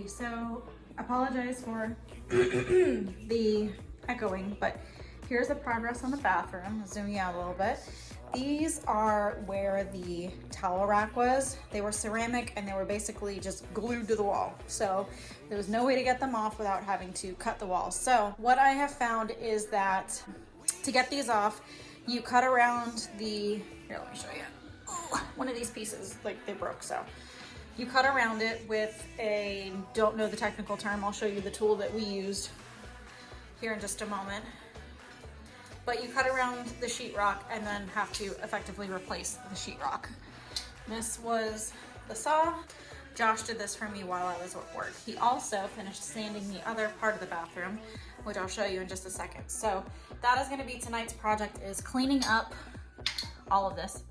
Alrighty, so apologize for the echoing, but here's the progress on the bathroom. Zooming out a little bit. These are where the towel rack was. They were ceramic and they were basically just glued to the wall. So there was no way to get them off without having to cut the walls. So what I have found is that to get these off, you cut around the, here, let me show you. Oh, one of these pieces, like they broke, so. You cut around it with a, don't know the technical term, I'll show you the tool that we used here in just a moment. But you cut around the sheetrock and then have to effectively replace the sheetrock. This was the saw. Josh did this for me while I was at work. He also finished sanding the other part of the bathroom, which I'll show you in just a second. So that is gonna be tonight's project, is cleaning up all of this.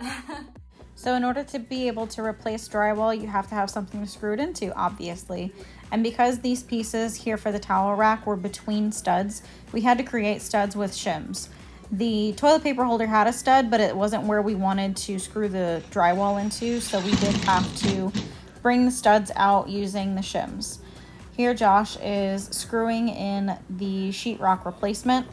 So in order to be able to replace drywall, you have to have something to screw it into, obviously. And because these pieces here for the towel rack were between studs, we had to create studs with shims. The toilet paper holder had a stud, but it wasn't where we wanted to screw the drywall into, so we did have to bring the studs out using the shims. Here Josh is screwing in the sheetrock replacement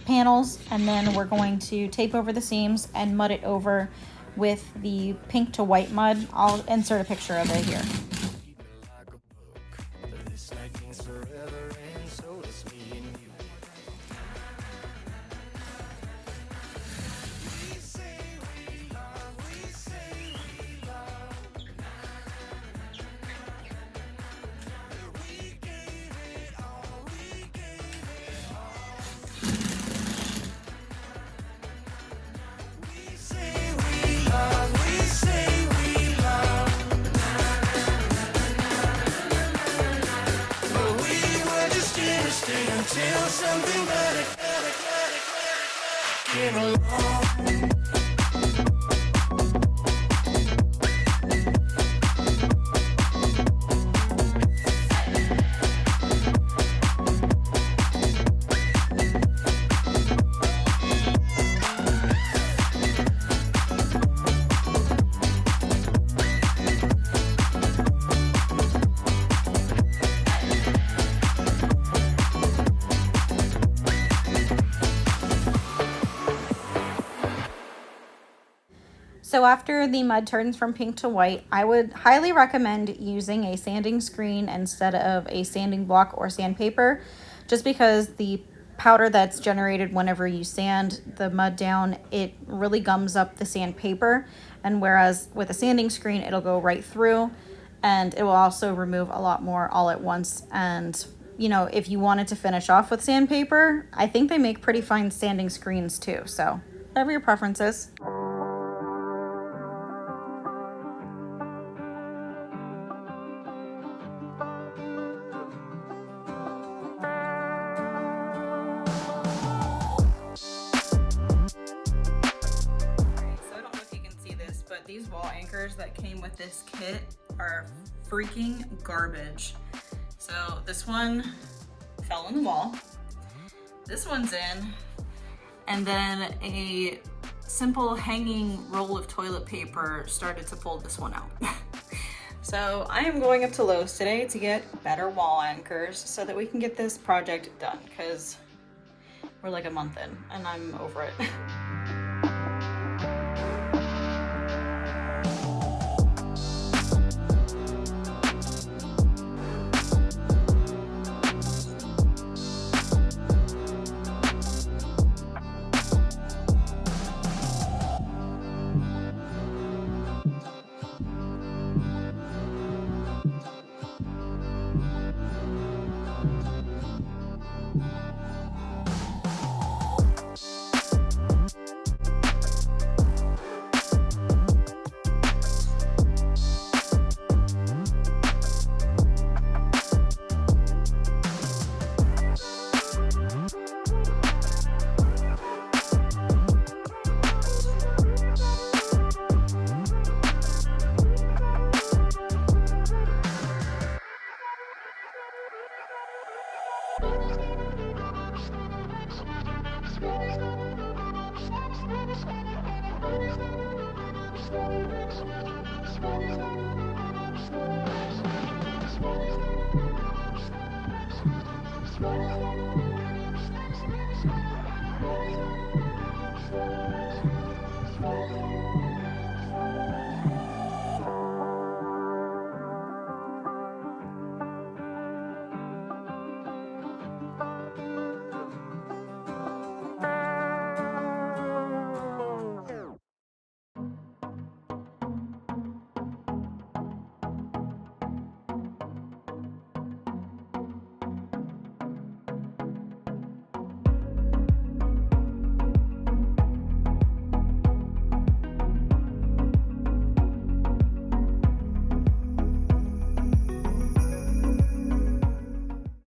panels, and then we're going to tape over the seams and mud it over with the pink to white mud. I'll insert a picture of it here. Until something better came along. So after the mud turns from pink to white, I would highly recommend using a sanding screen instead of a sanding block or sandpaper, just because the powder that's generated whenever you sand the mud down, it really gums up the sandpaper. And whereas with a sanding screen, it'll go right through, and it will also remove a lot more all at once. And you know, if you wanted to finish off with sandpaper, I think they make pretty fine sanding screens too. So whatever your preference is. These wall anchors that came with this kit are freaking garbage. So this one fell in the wall, this one's in, and then a simple hanging roll of toilet paper started to pull this one out. So I am going up to Lowe's today to get better wall anchors so that we can get this project done, because we're like a month in and I'm over it.